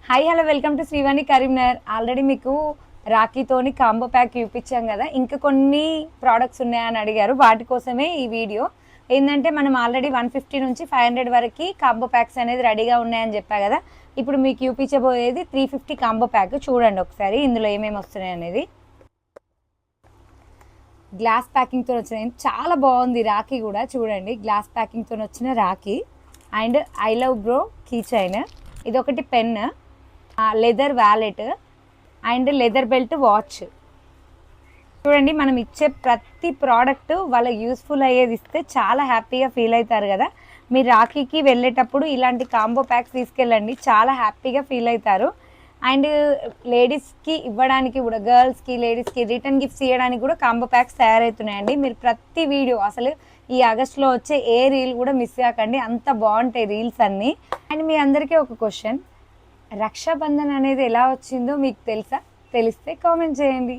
Hi hello welcome to Srivani Karimnagar. Already మీకు రాఖీతోని combo pack చూపించాం కదా, ఇంకా కొన్ని ప్రోడక్ట్స్ ఉన్నాయని అడిగారు. వాటి కోసమే ఈ వీడియో. ఏంటంటే మనం ఆల్రెడీ 150 నుంచి 500 వరకు కాంబో ప్యాక్స్ అనేది రెడీగా ఉన్నాయని చెప్పా కదా. ఇప్పుడు మీకు చూపించబోయేది 350 కాంబో ప్యాక్. చూడండి ఒకసారి ఇందులో ఏమేమి వస్తున్నాయి అనేది. గ్లాస్ ప్యాకింగ్తో వచ్చినాయి, చాలా బాగుంది. రాఖీ కూడా చూడండి, గ్లాస్ ప్యాకింగ్తో వచ్చిన rakhi. And I love bro key chain, ఇది ఒకటి pen, leather wallet and leather belt watch. చూడండి, మనం ఇచ్చే ప్రతి ప్రోడక్ట్ వాళ్ళకి యూస్ఫుల్ అయ్యేది ఇస్తే చాలా హ్యాపీగా ఫీల్ అవుతారు కదా. మీరు రాఖీకి వెళ్ళేటప్పుడు ఇలాంటి కాంబో ప్యాక్స్ తీసుకెళ్ళండి, చాలా హ్యాపీగా ఫీల్ అవుతారు. అండ్ లేడీస్కి ఇవ్వడానికి కూడా, గర్ల్స్కి లేడీస్కి రిటర్న్ గిఫ్ట్స్ ఇవ్వడానికి కూడా కాంబో ప్యాక్స్ తయారవుతున్నాయండి. మీరు ప్రతి వీడియో, అసలు ఈ ఆగస్ట్లో వచ్చే ఏ రీల్ కూడా మిస్ కాకండి, అంత బాగుంటాయి రీల్స్ అన్నీ. అండ్ మీ అందరికీ ఒక క్వశ్చన్, రక్షాబంధన్ అనేది ఎలా వచ్చిందో మీకు తెలుసా? తెలిస్తే కామెంట్ చేయండి.